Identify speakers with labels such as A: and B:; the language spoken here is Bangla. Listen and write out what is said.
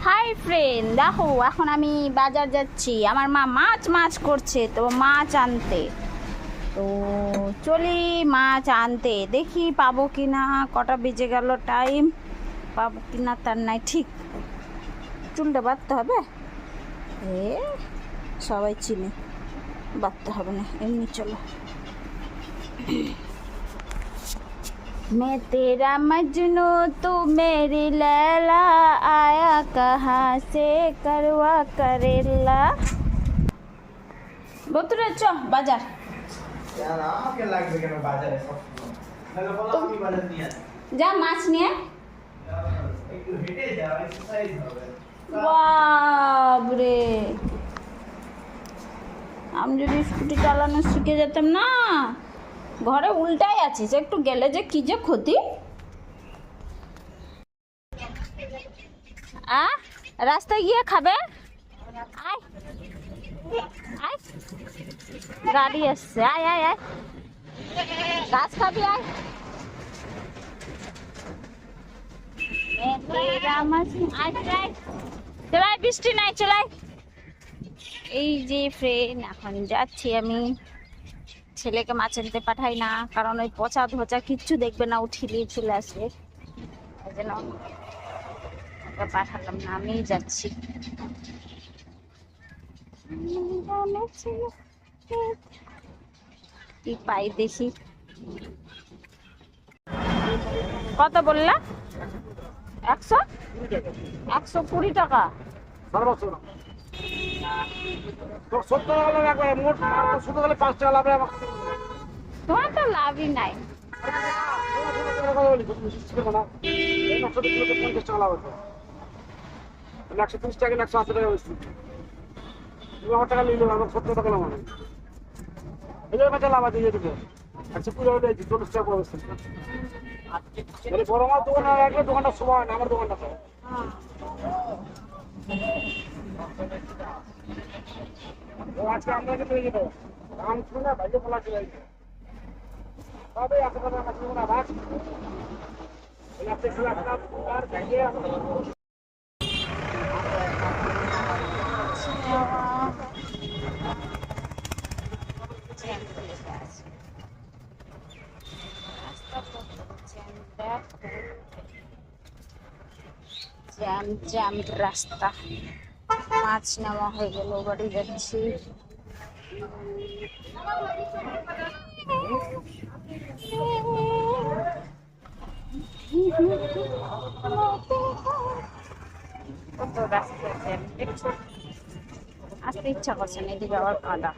A: হাই ফ্রেন্ড, দেখো এখন আমি বাজার যাচ্ছি। আমার মা মাছ করছে, তো মাছ আনতে। তো চলি মাছ আনতে, দেখি পাবো কি না। কটা বেজে গেল টাইম, পাবো কি না তার নাই ঠিক। চুলটা বাঁধতে হবে, এ সবাই চিনে, বাঁধতে হবে না, এমনি চলো। मैं तेरा मजनू तू मेरी लैला, आया कहाँ से करवा करेला। বন্ধুরা চ বাজার।
B: আমাকে লাগবে কেন বাজারে সবসময়? তাহলে বলো আমি বাজার নিয়ে আসি।
A: যা মাছ নিয়ে।
B: একটু হেঁটে যাও, এক্সারসাইজ হবে।
A: বাবরে, আমি যদি স্কুটি চালানো শিখে যেতাম না। ঘরে উল্টাই আছিস, একটু গেলে যে কি যে ক্ষতি। রাস্তায় গিয়ে খাবে, আয় আয়, গাড়ি আসছে, আয় আয় আয়, গাছ খাবি, আয়। চলাই, বৃষ্টি নাই, চলাই। এই যে ফ্রেন্ড, এখন যাচ্ছি আমি। ছেলেকে মাছ আনতে পাঠাই না, কারণ ওই পচা ধোচা কিচ্ছু দেখবে না, উঠিয়ে চলে আসবে। ওই জন্য ওকে পাঠালাম না, আমিই যাচ্ছি। কি পাই দেখি। কত বললা? 120 টাকা। তোমার তো লাভই নাই।
B: বড় মাছ দোকানে রাখলে দোকানটা সময় না, আমার দোকানটা আজকে আপনাকে পেয়ে যেত দাম ছিল না, ভাইকে বলা ছিল তবে এত কথা কাছে না ভাগ আর ভাইকে
A: জ্যাম জ্যাম রাস্তা। মাছ নেওয়া হয়ে গেল, বাড়ি যাচ্ছি। কত রাস্তা জ্যাম দেখছো, আসতে ইচ্ছা করছে না, এদিকে আবার কাদা।